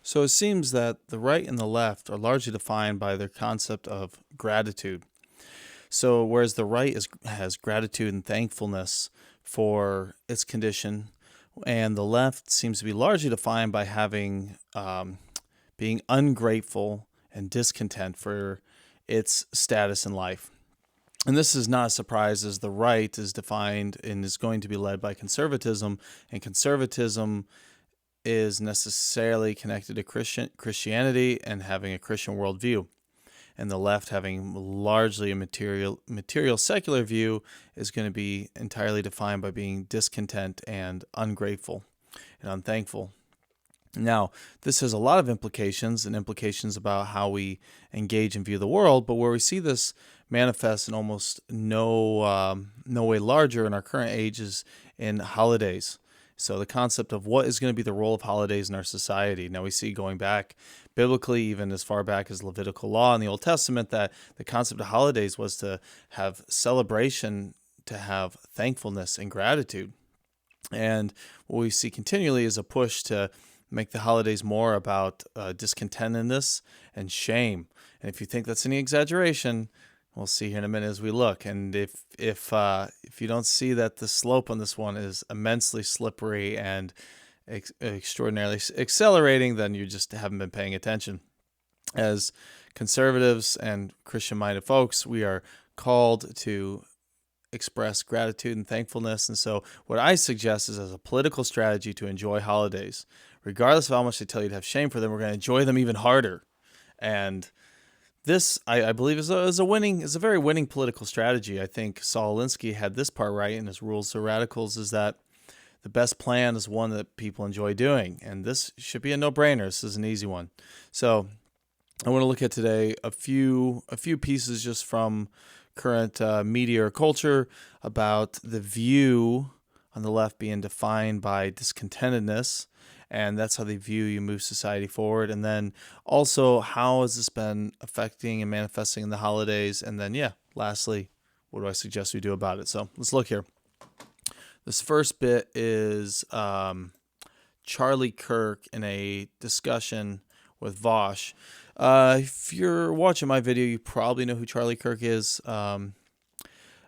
So it seems that the right and the left are largely defined by their concept of gratitude. So whereas the right has gratitude and thankfulness for its condition, and the left seems to be largely defined by having being ungrateful and discontent for its status in life. And this is not a surprise, as the right is defined and is going to be led by conservatism, and conservatism is necessarily connected to Christianity and having a Christian worldview. And the left, having largely a material secular view, is going to be entirely defined by being discontent and ungrateful and unthankful. Now, this has a lot of implications and implications about how we engage and view the world, but where we see this manifest in almost no way larger in our current age is in holidays. So the concept of what is going to be the role of holidays in our society. Now we see, going back biblically, even as far back as Levitical law in the Old Testament, that the concept of holidays was to have celebration, to have thankfulness and gratitude. And what we see continually is a push to make the holidays more about discontentedness and shame. And if you think that's any exaggeration, we'll see here in a minute as we look. And if you don't see that the slope on this one is immensely slippery and extraordinarily accelerating, then you just haven't been paying attention. As conservatives and Christian-minded folks, we are called to express gratitude and thankfulness. And so what I suggest is, as a political strategy, to enjoy holidays. Regardless of how much they tell you to have shame for them, we're going to enjoy them even harder. And this, I believe, is a very winning political strategy. I think Saul Alinsky had this part right in his Rules to Radicals, is that the best plan is one that people enjoy doing. And this should be a no-brainer. This is an easy one. So I want to look at today a few pieces just from current media or culture about the view on the left being defined by discontentedness, and that's how they view you move society forward. And then also, how has this been affecting and manifesting in the holidays? And then, lastly, what do I suggest we do about it? So let's look here. This first bit is Charlie Kirk in a discussion with Vosh. If you're watching my video, you probably know who Charlie Kirk is.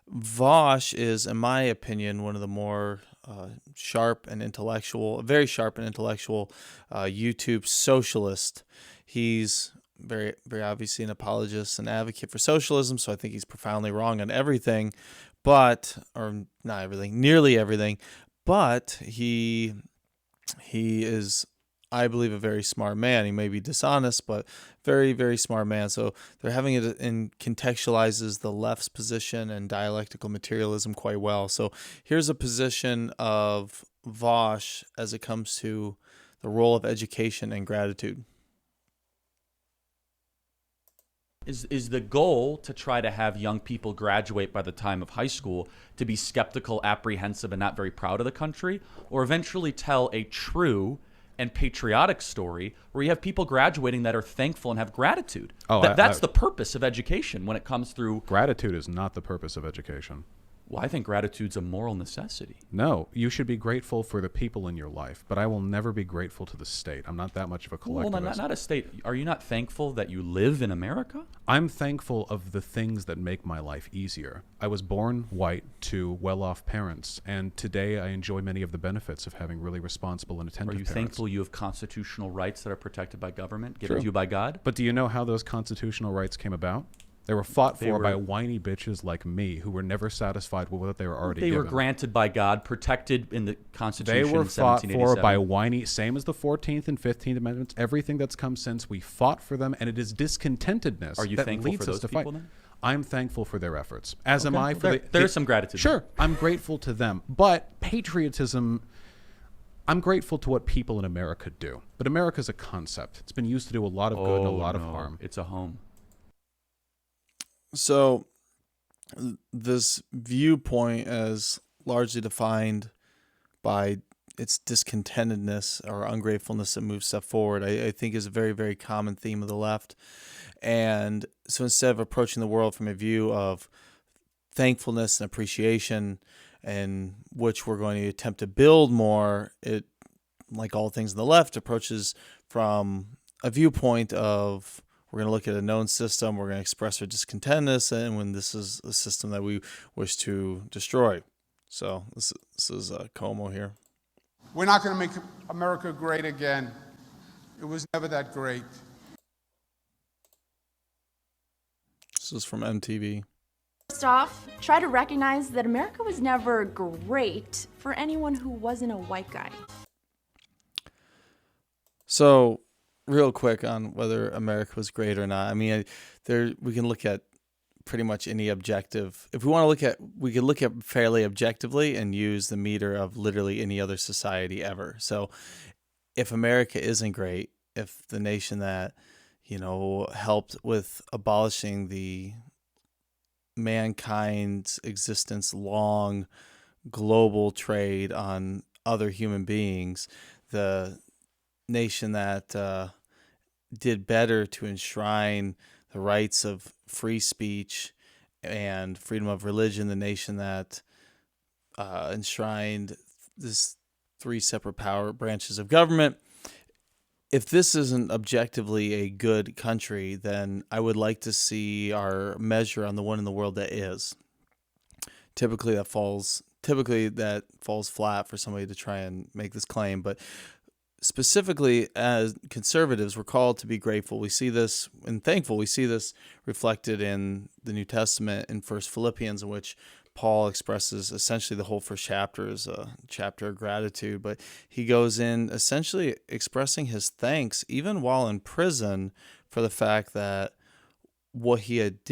Vosh is, in my opinion, one of the more very sharp and intellectual YouTube socialist. He's very, very obviously an apologist and advocate for socialism, so I think he's profoundly wrong on everything, or not everything, nearly everything, but he is, I believe, a very smart man. He may be dishonest, but very, very smart man. So they're having it in contextualizes the left's position and dialectical materialism quite well. So here's a position of Vosh as it comes to the role of education and gratitude. Is the goal to try to have young people graduate by the time of high school to be skeptical, apprehensive, and not very proud of the country, or eventually tell a true and patriotic story where you have people graduating that are thankful and have gratitude? That's the purpose of education when it comes through. Gratitude is not the purpose of education. Well, I think gratitude's a moral necessity. No, you should be grateful for the people in your life, but I will never be grateful to the state. I'm not that much of a collectivist. Well, not a state. Are you not thankful that you live in America? I'm thankful of the things that make my life easier. I was born white to well-off parents, and today I enjoy many of the benefits of having really responsible and attentive parents. Are you thankful you have constitutional rights that are protected by government, given to you by God? But do you know how those constitutional rights came about? They were fought for by whiny bitches like me who were never satisfied with what they were already given. They were granted by God, protected in the Constitution. They were fought 1787. for by whiny, same as the 14th and 15th Amendments, everything that's come since. We fought for them, and it is discontentedness. Are you thankful for those people then? I'm thankful for their efforts. As am I for there's some gratitude. Sure, I'm grateful to them. But patriotism, I'm grateful to what people in America do. But America's a concept. It's been used to do a lot of good and a lot of harm. It's a home. So this viewpoint is largely defined by its discontentedness or ungratefulness that moves stuff forward, I think is a very, very common theme of the left. And so instead of approaching the world from a view of thankfulness and appreciation, and which we're going to attempt to build more, it like all things on the left, approaches from a viewpoint of we're going to look at a known system, we're going to express our discontentedness, and when this is a system that we wish to destroy. So this is Como here. We're not going to make America great again. It was never that great. This is from MTV. First off, try to recognize that America was never great for anyone who wasn't a white guy. So, real quick on whether America was great or not. I mean, we can look at pretty much any objective. If we want to look at, we can look at fairly objectively and use the meter of literally any other society ever. So, if America isn't great, if the nation that, helped with abolishing the mankind's existence long global trade on other human beings, the nation that did better to enshrine the rights of free speech and freedom of religion, the nation that enshrined this 3 separate power branches of government. If this isn't objectively a good country, then I would like to see our measure on the one in the world that is. Typically that falls flat for somebody to try and make this claim, but specifically as conservatives, we're called to be grateful. We see this and thankful. We see this reflected in the New Testament in First Philippians, in which Paul expresses essentially the whole first chapter is a chapter of gratitude, but he goes in essentially expressing his thanks even while in prison for the fact that what he had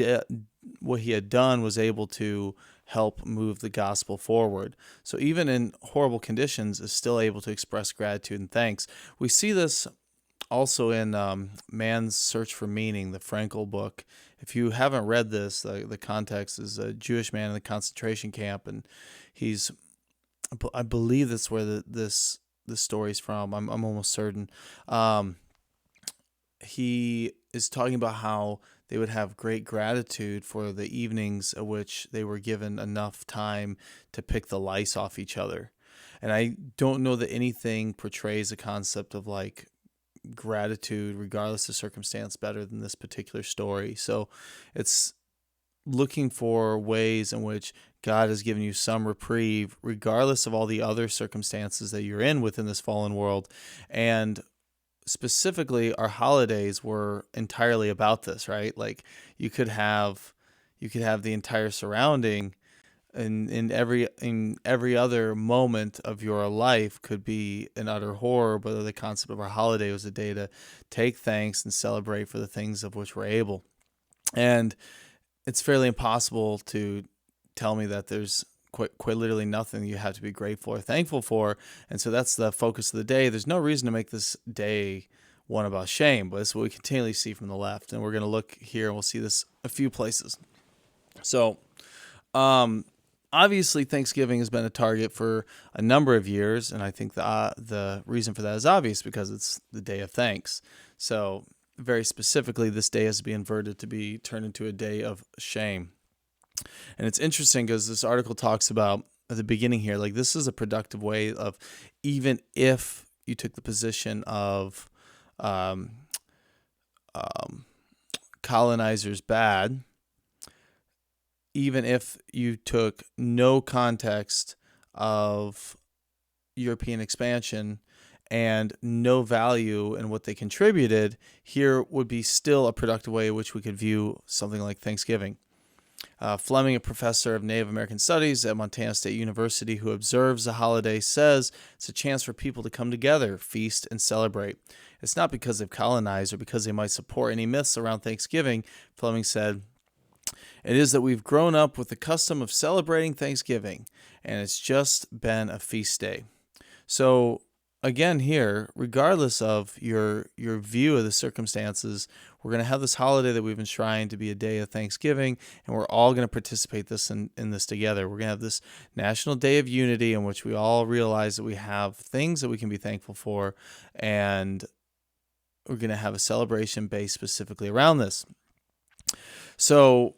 done was able to help move the gospel forward. So even in horrible conditions is still able to express gratitude and thanks. We see this also in Man's Search for Meaning, the Frankl book. If you haven't read this, the context is a Jewish man in the concentration camp, and I believe that's where this story's from. I'm almost certain. He is talking about how they would have great gratitude for the evenings at which they were given enough time to pick the lice off each other. And I don't know that anything portrays a concept of like gratitude regardless of circumstance better than this particular story. So it's looking for ways in which God has given you some reprieve regardless of all the other circumstances that you're in within this fallen world. And specifically our holidays were entirely about this, right? Like you could have the entire surrounding in every other moment of your life could be an utter horror, but the concept of our holiday was a day to take thanks and celebrate for the things of which we're able. And it's fairly impossible to tell me that there's quite literally nothing you have to be grateful or thankful for. And so that's the focus of the day. There's no reason to make this day one about shame, but it's what we continually see from the left. And we're going to look here and we'll see this a few places. So, obviously, Thanksgiving has been a target for a number of years, and I think the reason for that is obvious because it's the day of thanks. So very specifically, this day has to be inverted to be turned into a day of shame. And it's interesting because this article talks about at the beginning here, like this is a productive way of, even if you took the position of colonizers bad, even if you took no context of European expansion and no value in what they contributed, here would be still a productive way in which we could view something like Thanksgiving. Fleming, a professor of Native American Studies at Montana State University who observes the holiday, says it's a chance for people to come together, feast, and celebrate. It's not because they've colonized or because they might support any myths around Thanksgiving, Fleming said. It is that we've grown up with the custom of celebrating Thanksgiving, and it's just been a feast day. So again here, regardless of your view of the circumstances, we're going to have this holiday that we've enshrined to be a day of Thanksgiving, and we're all going to participate in this together. We're going to have this national day of unity in which we all realize that we have things that we can be thankful for, and we're going to have a celebration based specifically around this. So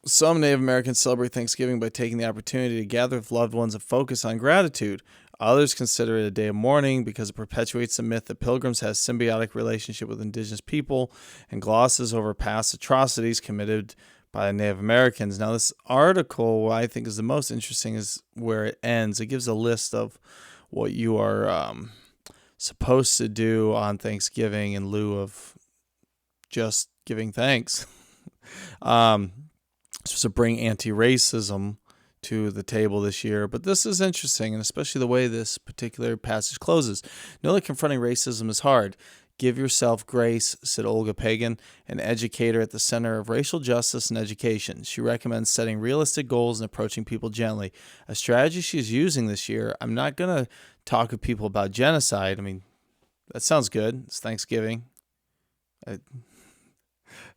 Some Native Americans celebrate Thanksgiving by taking the opportunity to gather with loved ones and focus on gratitude. Others consider it a day of mourning because it perpetuates the myth that Pilgrims has symbiotic relationship with indigenous people and glosses over past atrocities committed by the Native Americans. Now, this article, what I think is the most interesting, is where it ends. It gives a list of what you are supposed to do on Thanksgiving in lieu of just giving thanks. Supposed to bring anti-racism to the table this year, but this is interesting, and especially the way this particular passage closes. Know that confronting racism is hard. Give yourself grace, said Olga Pagan, an educator at the Center of Racial Justice and Education. She recommends setting realistic goals and approaching people gently. A strategy she's using this year, I'm not going to talk with people about genocide. I mean, that sounds good. It's Thanksgiving.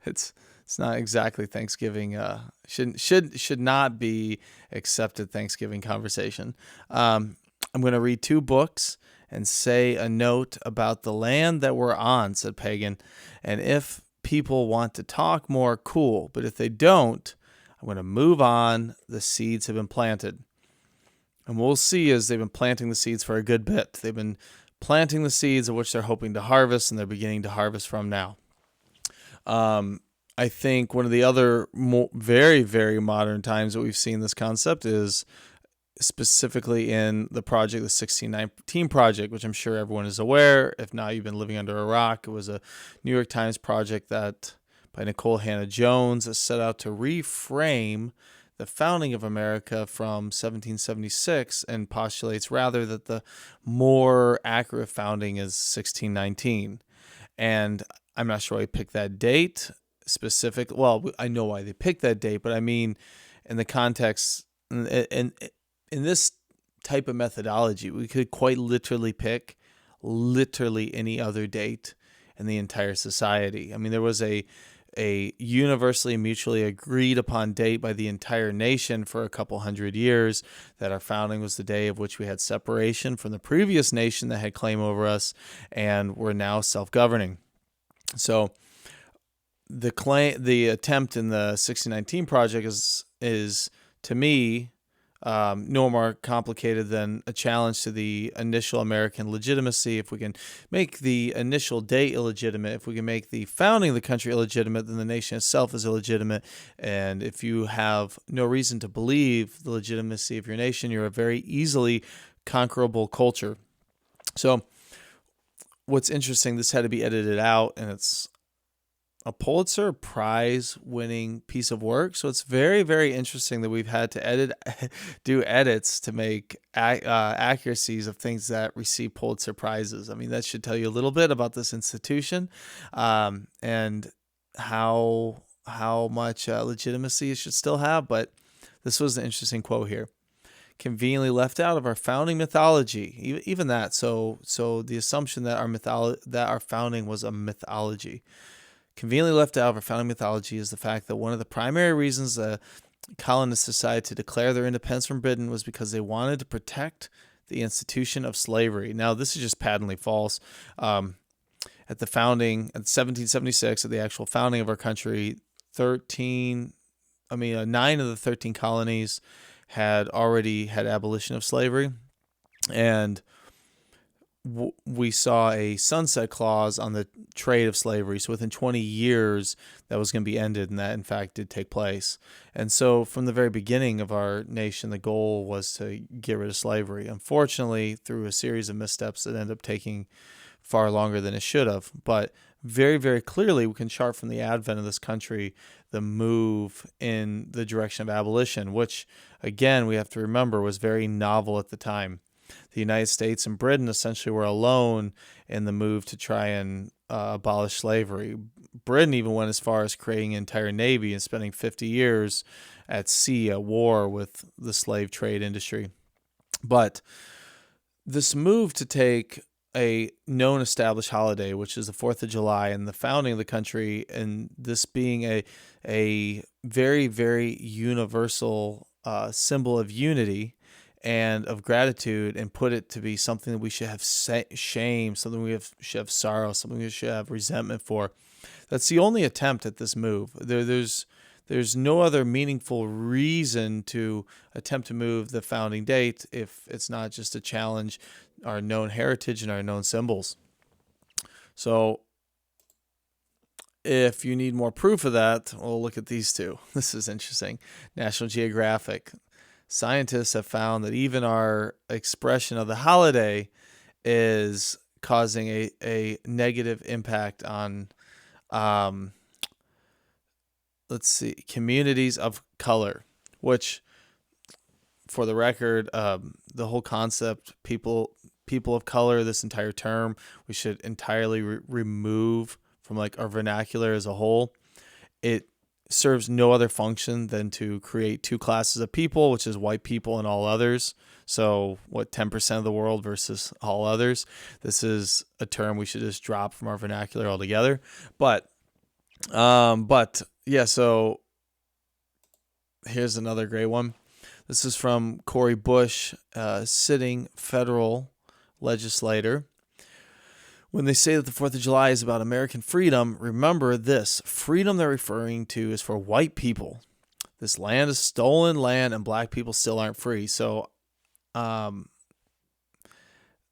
It's not exactly Thanksgiving. Should not be accepted Thanksgiving conversation. I'm going to read 2 books and say a note about the land that we're on, said Pagan. And if people want to talk more, cool. But if they don't, I'm going to move on. The seeds have been planted. And we'll see as they've been planting the seeds for a good bit. They've been planting the seeds of which they're hoping to harvest, and they're beginning to harvest from now. I think one of the other very, very modern times that we've seen this concept is specifically in the project, the 1619 Project, which I'm sure everyone is aware. If not, you've been living under a rock. It was a New York Times project that by Nicole Hannah-Jones that set out to reframe the founding of America from 1776 and postulates rather that the more accurate founding is 1619. And I'm not sure why I picked that date specific. Well, I know why they picked that date, but I mean, in the context, in this type of methodology, we could quite literally pick literally any other date in the entire society. I mean, there was a universally mutually agreed upon date by the entire nation for a couple hundred years that our founding was the day of which we had separation from the previous nation that had claim over us and we're now self-governing. So the attempt in the 1619 Project is to me no more complicated than a challenge to the initial American legitimacy. If we can make the initial date illegitimate, if we can make the founding of the country illegitimate, then the nation itself is illegitimate. And if you have no reason to believe the legitimacy of your nation, you're a very easily conquerable culture. So what's interesting, this had to be edited out, and it's a Pulitzer Prize winning piece of work. So it's very, very interesting that we've had to do edits to make accuracies of things that receive Pulitzer Prizes. I mean, that should tell you a little bit about this institution and how much legitimacy it should still have. But this was an interesting quote here. Conveniently left out of our founding mythology, even that. So the assumption that our founding was a mythology. Conveniently left out of our founding mythology is the fact that one of the primary reasons the colonists decided to declare their independence from Britain was because they wanted to protect the institution of slavery. Now, this is just patently false. At the founding, at 1776, at the actual founding of our country, 9 of the 13 colonies had already had abolition of slavery, and we saw a sunset clause on the trade of slavery. So within 20 years, that was going to be ended, and that, in fact, did take place. And so from the very beginning of our nation, the goal was to get rid of slavery. Unfortunately, through a series of missteps, it ended up taking far longer than it should have. But very, very clearly, we can chart from the advent of this country the move in the direction of abolition, which, again, we have to remember was very novel at the time. The United States and Britain essentially were alone in the move to try and abolish slavery. Britain even went as far as creating an entire navy and spending 50 years at sea at war with the slave trade industry. But this move to take a known established holiday, which is the 4th of July, and the founding of the country, and this being a very, very universal symbol of unity and of gratitude, and put it to be something that we should have shame, something we should have sorrow, something we should have resentment for. That's the only attempt at this move. There's there's no other meaningful reason to attempt to move the founding date if it's not just to challenge our known heritage and our known symbols. So if you need more proof of that, well, look at these two. This is interesting. National Geographic. Scientists have found that even our expression of the holiday is causing a negative impact on, communities of color, which, for the record, the whole concept, people of color, this entire term, we should entirely remove from like our vernacular as a whole. It serves no other function than to create two classes of people, which is white people and all others. So what, 10% of the world versus all others? This is a term we should just drop from our vernacular altogether. But yeah, so here's another great one. This is from Cori Bush, sitting federal legislator. When they say that the 4th of July is about American freedom, remember this. Freedom they're referring to is for white people. This land is stolen land, and black people still aren't free. So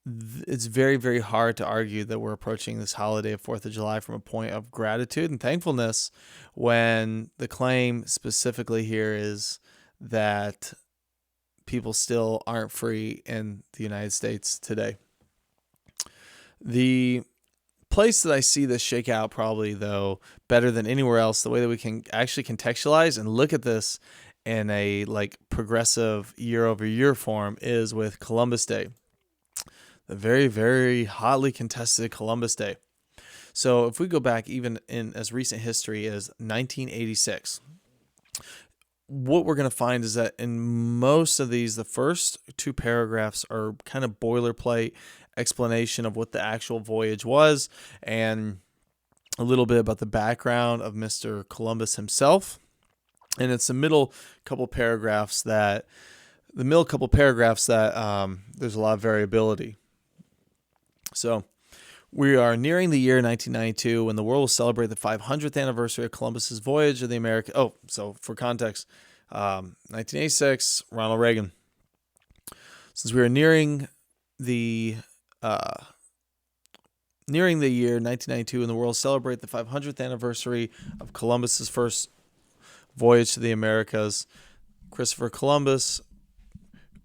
it's very, very hard to argue that we're approaching this holiday of 4th of July from a point of gratitude and thankfulness when the claim specifically here is that people still aren't free in the United States today. The place that I see this shake out probably, though, better than anywhere else, the way that we can actually contextualize and look at this in a like progressive year-over-year form is with Columbus Day. The very, very hotly contested Columbus Day. So if we go back even in as recent history as 1986, what we're going to find is that in most of these, the first two paragraphs are kind of boilerplate explanation of what the actual voyage was and a little bit about the background of Mr. Columbus himself. And it's the middle couple paragraphs that there's a lot of variability. So we are nearing the year 1992 when the world will celebrate the 500th anniversary of Columbus's voyage of the America. Oh, so for context, 1986, Ronald Reagan. Since we are nearing the year 1992 and the world will celebrate the 500th anniversary of Columbus's first voyage to the Americas, Christopher Columbus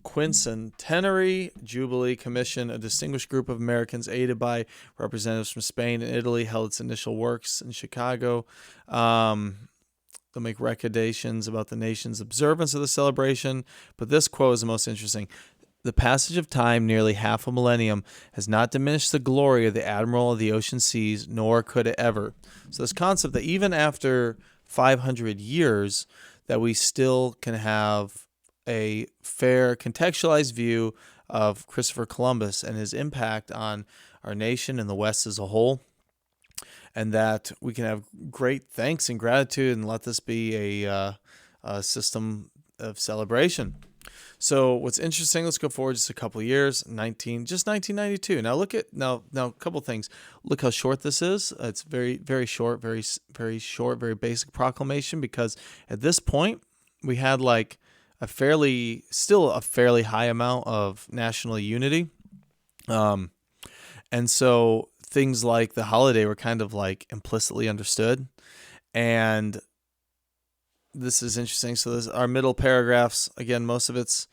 Quincentenary Jubilee Commission, a distinguished group of Americans aided by representatives from Spain and Italy, held its initial works in Chicago. They'll make recommendations about the nation's observance of the celebration, but this quote is the most interesting. The passage of time, nearly half a millennium, has not diminished the glory of the admiral of the ocean seas, nor could it ever. So this concept that even after 500 years, that we still can have a fair contextualized view of Christopher Columbus and his impact on our nation and the West as a whole, and that we can have great thanks and gratitude and let this be a system of celebration. So what's interesting, let's go forward just a couple of years, 1992. Now look at now a couple of things. Look how short this is. It's very, very short, very, very short, very basic proclamation, because at this point we had like still a fairly high amount of national unity. And so things like the holiday were kind of like implicitly understood. And this is interesting. So this, our middle paragraphs, again, most of it's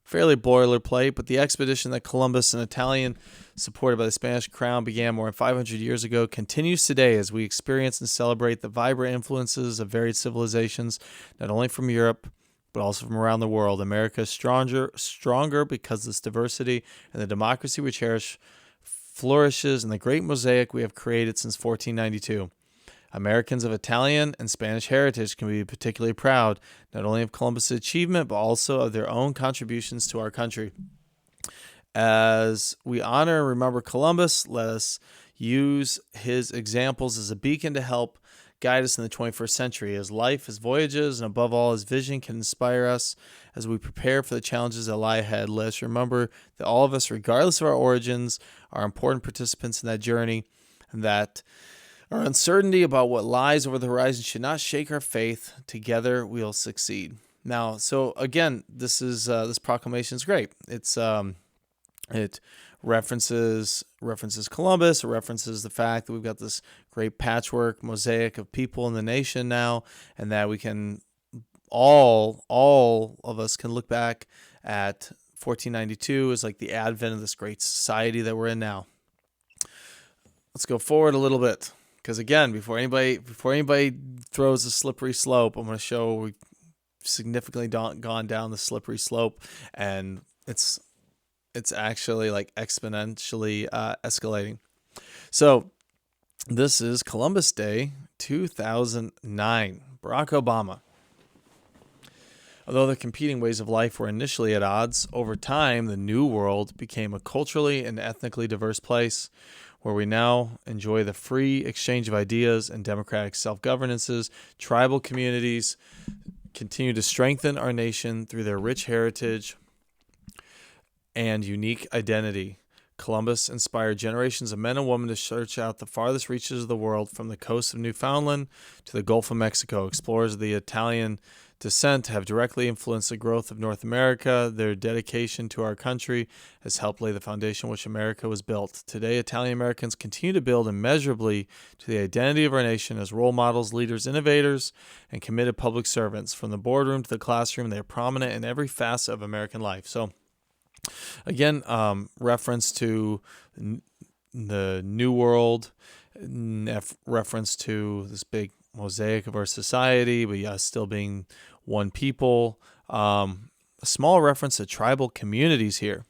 fairly boilerplate, but the expedition that Columbus, an Italian supported by the Spanish crown, began more than 500 years ago continues today as we experience and celebrate the vibrant influences of varied civilizations, not only from Europe, but also from around the world. America is stronger because this diversity and the democracy we cherish flourishes in the great mosaic we have created since 1492. Americans of Italian and Spanish heritage can be particularly proud not only of Columbus' achievement, but also of their own contributions to our country. As we honor and remember Columbus, let us use his examples as a beacon to help guide us in the 21st century. His life, his voyages, and above all, his vision can inspire us as we prepare for the challenges that lie ahead. Let us remember that all of us, regardless of our origins, are important participants in that journey, and that Our uncertainty about what lies over the horizon should not shake our faith. Together we'll succeed. Now, so again, this proclamation is great. It references Columbus. It references the fact that we've got this great patchwork mosaic of people in the nation now, and that we can all of us can look back at 1492 as like the advent of this great society that we're in now. Let's go forward a little bit, because again, before anybody throws a slippery slope, I'm going to show we've significantly gone down the slippery slope, and it's actually like exponentially escalating. So this is Columbus Day 2009. Barack Obama. Although the competing ways of life were initially at odds, over time the New World became a culturally and ethnically diverse place where we now enjoy the free exchange of ideas and democratic self-governances. Tribal communities continue to strengthen our nation through their rich heritage and unique identity. Columbus inspired generations of men and women to search out the farthest reaches of the world, from the coast of Newfoundland to the Gulf of Mexico. Explorers of the Italian descent have directly influenced the growth of North America. Their dedication to our country has helped lay the foundation on which America was built. Today, Italian Americans continue to build immeasurably to the identity of our nation as role models, leaders, innovators, and committed public servants. From the boardroom to the classroom, they are prominent in every facet of American life. So, again, reference to the New World, reference to this big mosaic of our society, but still being one people. A small reference to tribal communities here,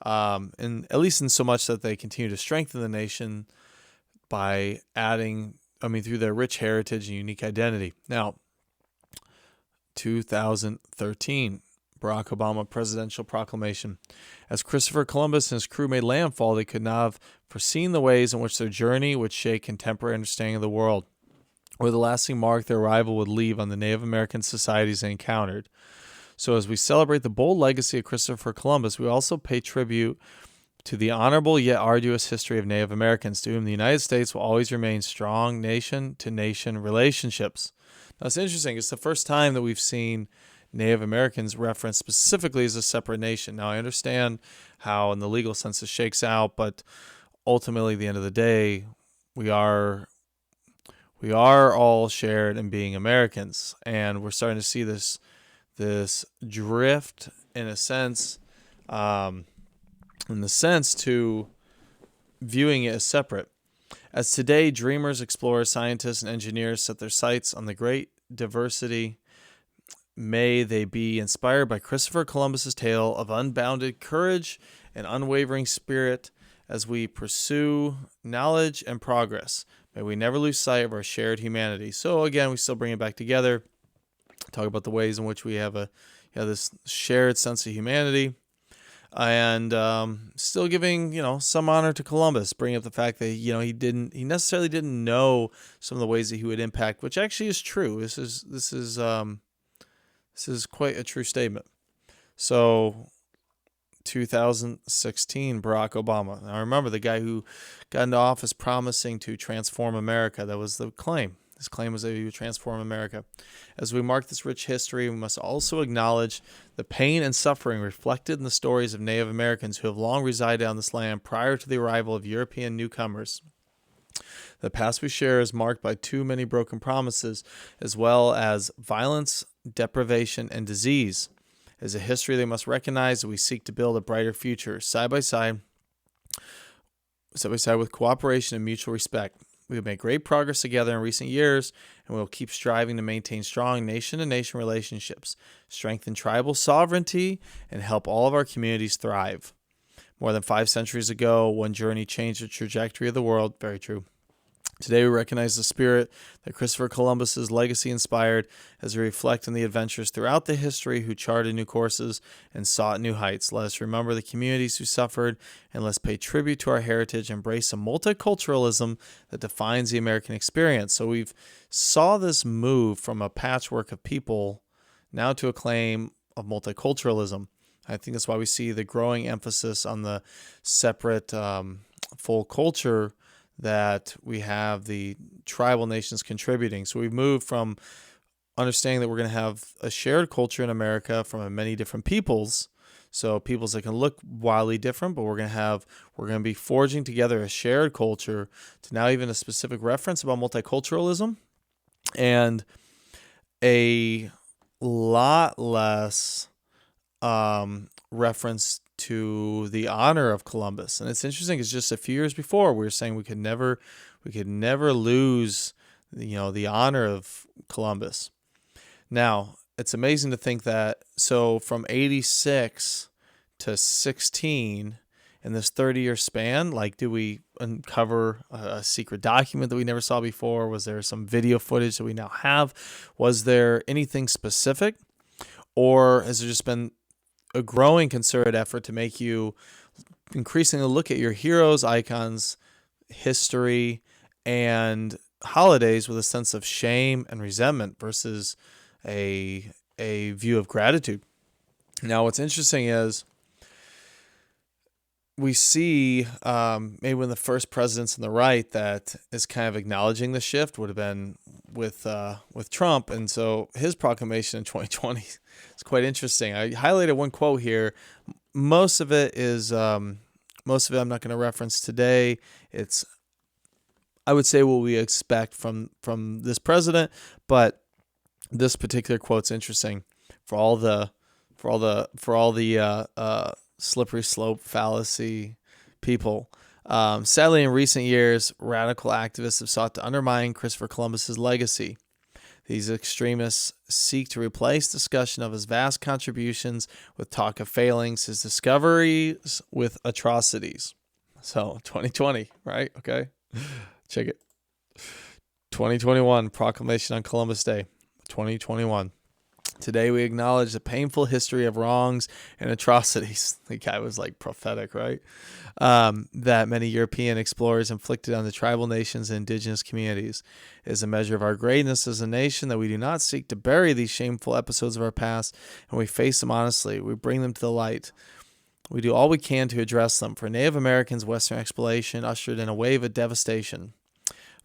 and at least in so much that they continue to strengthen the nation by through their rich heritage and unique identity. Now, 2013. Barack Obama presidential proclamation. As Christopher Columbus and his crew made landfall, they could not have foreseen the ways in which their journey would shake contemporary understanding of the world, or the lasting mark their arrival would leave on the Native American societies they encountered. So as we celebrate the bold legacy of Christopher Columbus, we also pay tribute to the honorable yet arduous history of Native Americans, to whom the United States will always remain strong nation-to-nation relationships. Now, it's interesting. It's the first time that we've seen Native Americans referenced specifically as a separate nation. Now, I understand how in the legal sense it shakes out, but ultimately, at the end of the day, we are all shared in being Americans, and we're starting to see this drift in a sense, to viewing it as separate. As today, dreamers, explorers, scientists, and engineers set their sights on the great diversity, may they be inspired by Christopher Columbus's tale of unbounded courage and unwavering spirit as we pursue knowledge and progress. May we never lose sight of our shared humanity. So again, we still bring it back together, talk about the ways in which we have this shared sense of humanity, and still giving some honor to Columbus, bringing up the fact that he necessarily didn't know some of the ways that he would impact, which actually is true. This is quite a true statement. So, 2016, Barack Obama. Now, remember, the guy who got into office promising to transform America. That was the claim. His claim was that he would transform America. As we mark this rich history, we must also acknowledge the pain and suffering reflected in the stories of Native Americans who have long resided on this land prior to the arrival of European newcomers. The past we share is marked by too many broken promises, as well as violence, deprivation, and disease. It is a history they must recognize as we seek to build a brighter future, side by side with cooperation and mutual respect. We have made great progress together in recent years, and we will keep striving to maintain strong nation-to-nation relationships, strengthen tribal sovereignty, and help all of our communities thrive. More than 5 centuries ago, one journey changed the trajectory of the world. Very true. Today, we recognize the spirit that Christopher Columbus's legacy inspired as we reflect on the adventurers throughout the history who charted new courses and sought new heights. Let us remember the communities who suffered, and let's pay tribute to our heritage, embrace a multiculturalism that defines the American experience. So we've saw this move from a patchwork of people now to a claim of multiculturalism. I think that's why we see the growing emphasis on the separate full culture that we have the tribal nations contributing. So we've moved from understanding that we're going to have a shared culture in America from many different peoples. So peoples that can look wildly different, but we're going to be forging together a shared culture, to now even a specific reference about multiculturalism, and a lot less reference to the honor of Columbus. And it's interesting, it's just a few years before we were saying we could never lose, the honor of Columbus. Now, it's amazing to think that, so from 86 to 16, in this 30-year span, like, did we uncover a secret document that we never saw before? Was there some video footage that we now have? Was there anything specific? Or has there just been a growing concerted effort to make you increasingly look at your heroes, icons, history, and holidays with a sense of shame and resentment versus a view of gratitude? Now, what's interesting is we see maybe one of the first presidents on the right that is kind of acknowledging the shift would have been with Trump, and so his proclamation in 2020 is quite interesting. I highlighted one quote here. Most of it I'm not going to reference today. It's, I would say, what we expect from this president, but this particular quote's interesting for all the slippery slope fallacy people. Sadly, in recent years, radical activists have sought to undermine Christopher Columbus's legacy. These extremists seek to replace discussion of his vast contributions with talk of failings, his discoveries with atrocities. So, 2020, right? Okay. Check it. 2021, Proclamation on Columbus Day. 2021. Today we acknowledge the painful history of wrongs and atrocities. The guy was like prophetic, right? That many European explorers inflicted on the tribal nations and indigenous communities. It is a measure of our greatness as a nation that we do not seek to bury these shameful episodes of our past, and we face them honestly. We bring them to the light. We do all we can to address them. For Native Americans, Western exploration ushered in a wave of devastation.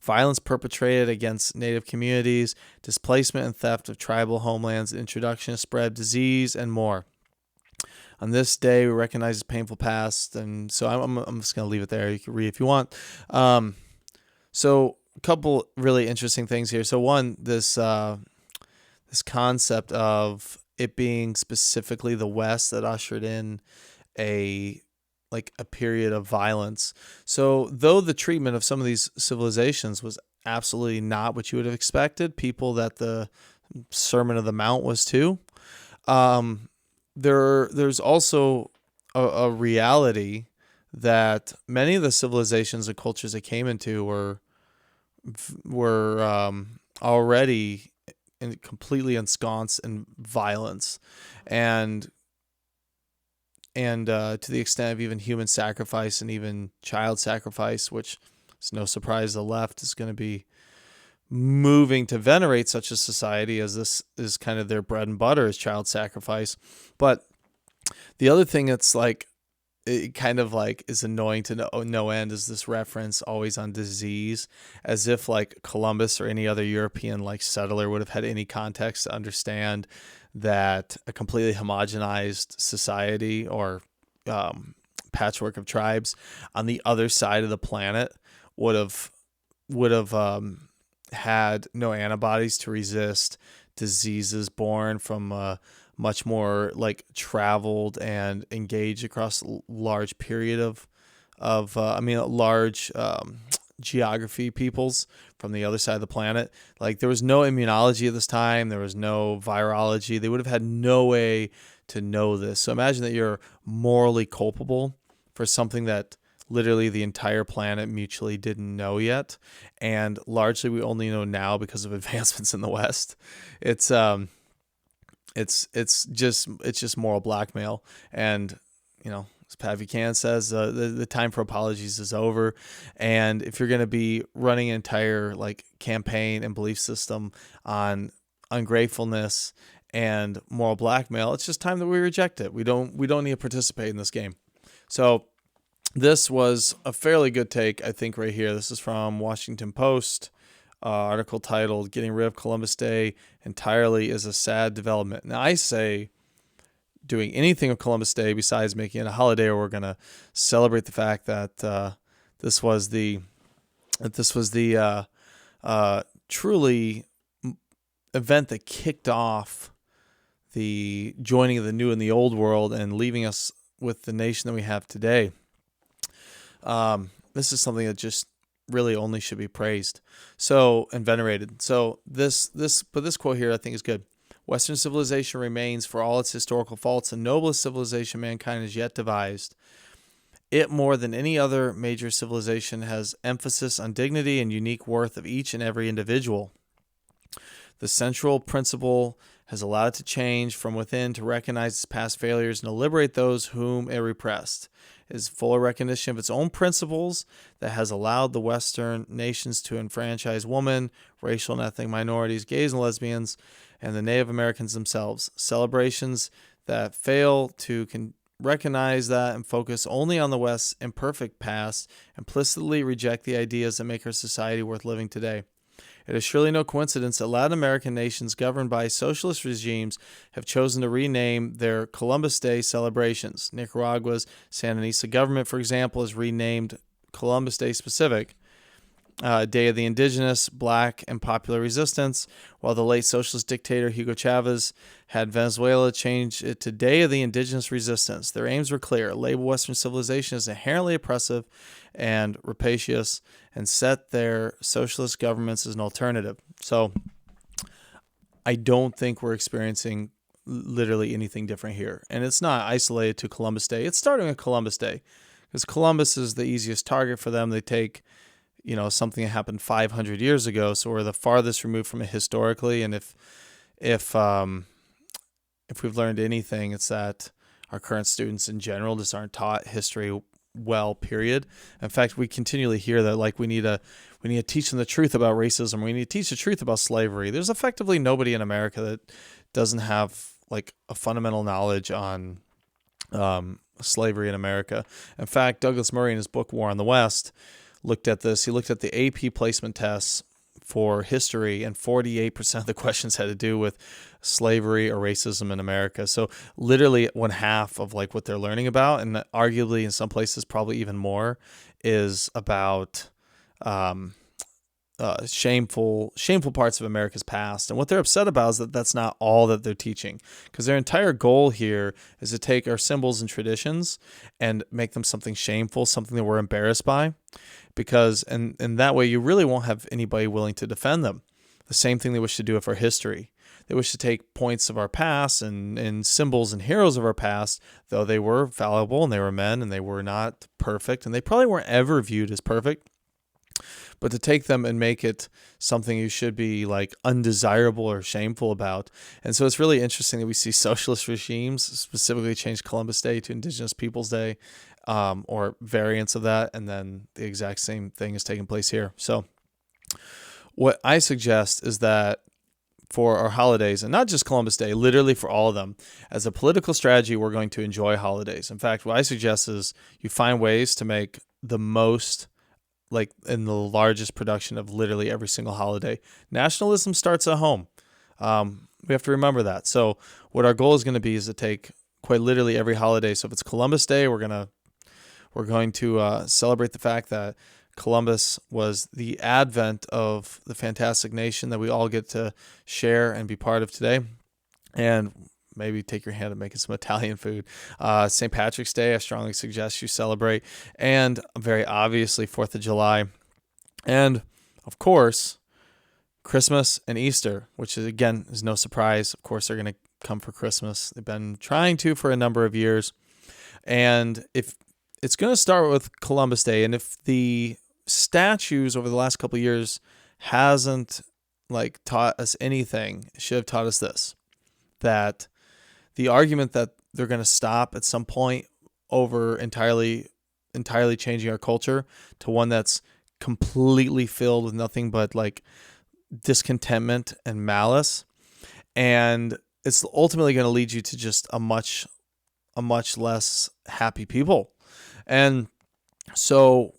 Violence perpetrated against Native communities, displacement and theft of tribal homelands, introduction, spread, disease, and more. On this day, we recognize the painful past, and so I'm just going to leave it there. You can read if you want. So a couple really interesting things here. So one, this concept of it being specifically the West that ushered in a period of violence. So though the treatment of some of these civilizations was absolutely not what you would have expected, people that the Sermon of the Mount was too, there's also a reality that many of the civilizations and cultures they came into were already completely ensconced in violence, and to the extent of even human sacrifice and even child sacrifice, which is no surprise the left is going to be moving to venerate such a society, as this is kind of their bread and butter, is child sacrifice. But the other thing that's it kind of is annoying to no end is this reference always on disease, as if Columbus or any other European settler would have had any context to understand that a completely homogenized society or patchwork of tribes on the other side of the planet would have had no antibodies to resist diseases born from much more traveled and engaged across a large period of large geography peoples from the other side of the planet. There was no immunology at this time. There was no virology. They would have had no way to know this. So imagine that you're morally culpable for something that literally the entire planet mutually didn't know yet, and largely we only know now because of advancements in the West. It's just moral blackmail, and as Pat Buchanan says, the time for apologies is over. And if you're going to be running an entire campaign and belief system on ungratefulness and moral blackmail, it's just time that we reject it. We don't need to participate in this game. So this was a fairly good take, I think, right here. This is from Washington Post, article titled "Getting Rid of Columbus Day Entirely is a Sad Development." Now, I say doing anything of Columbus Day besides making it a holiday, or we're going to celebrate the fact that this was the truly event that kicked off the joining of the new and the old world and leaving us with the nation that we have today. This is something that just really only should be praised and venerated. So this quote here I think is good. Western civilization remains, for all its historical faults, the noblest civilization mankind has yet devised. It, more than any other major civilization, has emphasis on dignity and unique worth of each and every individual. The central principle has allowed it to change from within, to recognize its past failures and to liberate those whom it repressed. It is full recognition of its own principles that has allowed the Western nations to enfranchise women, racial and ethnic minorities, gays and lesbians, and the Native Americans themselves. Celebrations that fail to recognize that and focus only on the West's imperfect past implicitly reject the ideas that make our society worth living today. It is surely no coincidence that Latin American nations governed by socialist regimes have chosen to rename their Columbus Day celebrations. Nicaragua's Sandinista government, for example, has renamed Columbus Day specific Day of the Indigenous, Black, and Popular Resistance, while the late socialist dictator Hugo Chavez had Venezuela change it to Day of the Indigenous Resistance. Their aims were clear: label Western civilization as inherently oppressive and rapacious, and set their socialist governments as an alternative. So I don't think we're experiencing literally anything different here. And it's not isolated to Columbus Day. It's starting with Columbus Day, because Columbus is the easiest target for them. They take something that happened 500 years ago, so we're the farthest removed from it historically. And if we've learned anything, it's that our current students in general just aren't taught history well, period. In fact, we continually hear that, like, we need to teach them the truth about racism. We need to teach the truth about slavery. There's effectively nobody in America that doesn't have like a fundamental knowledge on slavery in America. In fact, Douglas Murray in his book War on the West looked at this. He looked at the AP placement tests for history, and 48% of the questions had to do with slavery or racism in America. So literally one half of like what they're learning about, and arguably in some places probably even more, is about shameful parts of America's past. And what they're upset about is that that's not all that they're teaching, because their entire goal here is to take our symbols and traditions and make them something shameful, something that we're embarrassed by, because and that way you really won't have anybody willing to defend them. The same thing they wish to do with our history. They wish to take points of our past and symbols and heroes of our past, though they were fallible and they were men and they were not perfect, and they probably weren't ever viewed as perfect, but to take them and make it something you should be like undesirable or shameful about. And so it's really interesting that we see socialist regimes specifically change Columbus Day to Indigenous Peoples Day, or variants of that, and then the exact same thing is taking place here. So what I suggest is that for our holidays, and not just Columbus Day, literally for all of them, as a political strategy, we're going to enjoy holidays. In fact, what I suggest is you find ways to make the most, like in the largest production of literally every single holiday. Nationalism starts at home. We have to remember that. So what our goal is going to be is to take quite literally every holiday. So if it's Columbus Day, we're going to celebrate the fact that Columbus was the advent of the fantastic nation that we all get to share and be part of today. And maybe take your hand at making some Italian food. St. Patrick's Day, I strongly suggest you celebrate. And very obviously 4th of July. And of course, Christmas and Easter, which is, again, is no surprise. Of course, they're going to come for Christmas. They've been trying to for a number of years. And if it's going to start with Columbus Day, and if the statues over the last couple of years hasn't like taught us anything, it should have taught us this, that the argument that they're going to stop at some point over entirely changing our culture to one that's completely filled with nothing but like discontentment and malice, and it's ultimately going to lead you to just a much less happy people. And So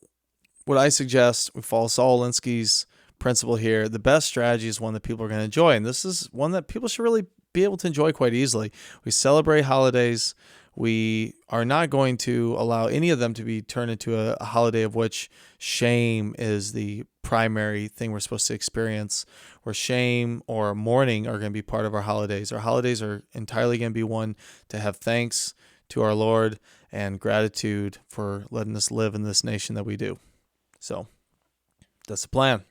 what I suggest, we follow Saul Alinsky's principle here. The best strategy is one that people are going to enjoy. And this is one that people should really be able to enjoy quite easily. We celebrate holidays. We are not going to allow any of them to be turned into a holiday of which shame is the primary thing we're supposed to experience, where shame or mourning are going to be part of our holidays. Our holidays are entirely going to be one to have thanks to our Lord and gratitude for letting us live in this nation that we do. So that's the plan.